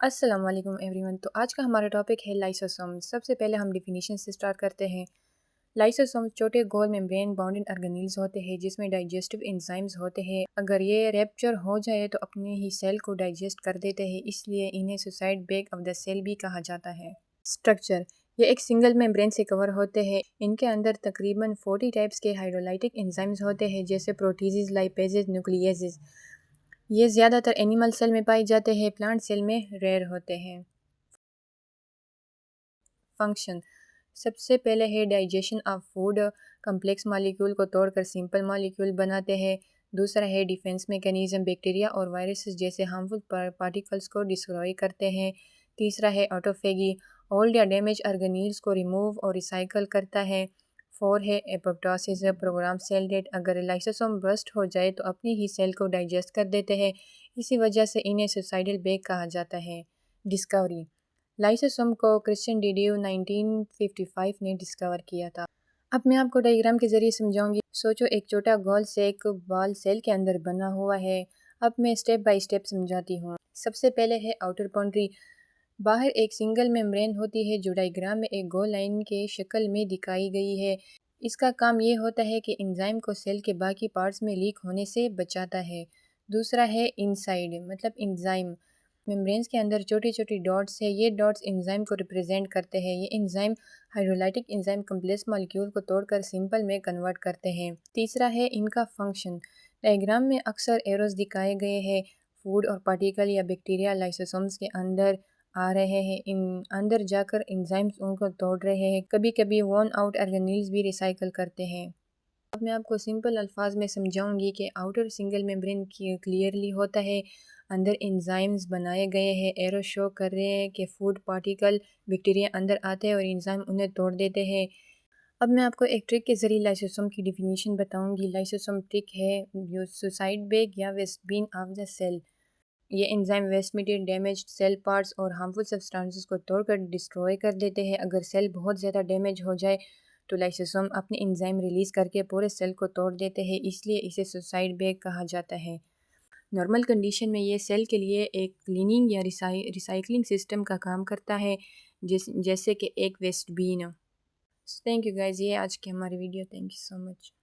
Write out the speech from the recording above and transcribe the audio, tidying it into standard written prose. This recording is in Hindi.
अस्सलाम वालेकुम एवरीवन। तो आज का हमारा टॉपिक है लाइसोसोम। सबसे पहले हम डिफिनीशन से स्टार्ट करते हैं। लाइसोसोम छोटे गोल मेम्ब्रेन बाउंडेड ऑर्गेनेल्स होते हैं जिसमें डाइजेस्टिव एंजाइम्स होते हैं। अगर ये रैप्चर हो जाए तो अपने ही सेल को डाइजेस्ट कर देते हैं, इसलिए इन्हें suicide bag of the cell भी कहा जाता है। स्ट्रक्चर: ये एक सिंगल मेम्ब्रेन से कवर होते हैं। इनके अंदर तकरीबन 40 टाइप्स के हाइड्रोलाइटिक एंजाइम्स होते हैं जैसे प्रोटीजेज, लाइपेजेज, न्यूक्लियेजेज। ये ज़्यादातर एनिमल सेल में पाए जाते हैं, प्लांट सेल में रेयर होते हैं। फंक्शन: सबसे पहले है digestion of food, complex molecule को तोड़कर सिंपल मॉलिक्यूल बनाते हैं। दूसरा है डिफेंस मैकेनिज्म, बैक्टीरिया और वायरसेस जैसे हार्मफुल पार्टिकल्स को डिस्ट्रॉय करते हैं। तीसरा है ऑटोफेगी, ओल्ड या डैमेज ऑर्गेनील्स को रिमूव और रिसाइकल करता है। फोर है एपोप्टोसिस, प्रोग्राम सेल डेट। अगर लाइसोसोम बर्स्ट हो जाए तो अपनी ही सेल को डाइजेस्ट कर देते हैं, इसी वजह से इन्हें सुसाइडल बैग कहा जाता है। डिस्कवरी: लाइसोसोम को क्रिश्चियन डिडियो 1955 ने डिस्कवर किया था। अब मैं आपको डायग्राम के ज़रिए समझाऊंगी। सोचो एक छोटा गोल से एक बॉल सेल के अंदर बना हुआ है। अब मैं स्टेप बाय स्टेप समझाती हूँ। सबसे पहले है आउटर बाउंड्री। बाहर एक सिंगल मेम्ब्रेन होती है जो डायग्राम में एक गोल लाइन के शक्ल में दिखाई गई है। इसका काम ये होता है कि एंजाइम को सेल के बाकी पार्ट्स में लीक होने से बचाता है। दूसरा है इनसाइड, मतलब एंजाइम। मेम्ब्रेन्स के अंदर छोटी छोटी डॉट्स है, ये डॉट्स एंजाइम को रिप्रेजेंट करते हैं। ये enzyme hydrolytic enzyme complex molecule को तोड़कर सिंपल में कन्वर्ट करते हैं। तीसरा है इनका फंक्शन। डायग्राम में अक्सर एरोस दिखाए गए हैं। फूड और पार्टिकल या बैक्टीरिया लाइसोसोम्स के अंदर आ रहे हैं, इन अंदर जाकर एंजाइम्स उनको तोड़ रहे हैं। कभी कभी वॉर्न आउट ऑर्गेनील्स भी रिसाइकल करते हैं। अब मैं आपको सिंपल अल्फाज में समझाऊंगी कि आउटर सिंगल मेम्ब्रेन क्लियरली होता है, अंदर एंजाइम्स बनाए गए हैं। एरो शो कर रहे हैं कि फूड पार्टिकल बैक्टीरिया अंदर आते हैं और एंजाइम उन्हें तोड़ देते हैं। अब मैं आपको एक ट्रिक के ज़रिए लाइसोसोम की डिफिनीशन बताऊंगी। लाइसोसोम ट्रिक है यूज सुसाइड बैग या waste bin of the cell. ये enzyme waste material, damaged cell parts और हार्मफुल सब्सटेंसेस को तोड़कर डिस्ट्रॉय कर देते हैं। अगर सेल बहुत ज़्यादा डैमेज हो जाए तो लाइसोसोम अपने एंजाइम रिलीज़ करके पूरे सेल को तोड़ देते हैं, इसलिए इसे सुसाइड बैग कहा जाता है। नॉर्मल कंडीशन में ये सेल के लिए एक क्लीनिंग या रिसाइकलिंग सिस्टम का काम करता है, जैसे कि एक waste bin. Thank you guys, ये आज की हमारी video. Thank you so much.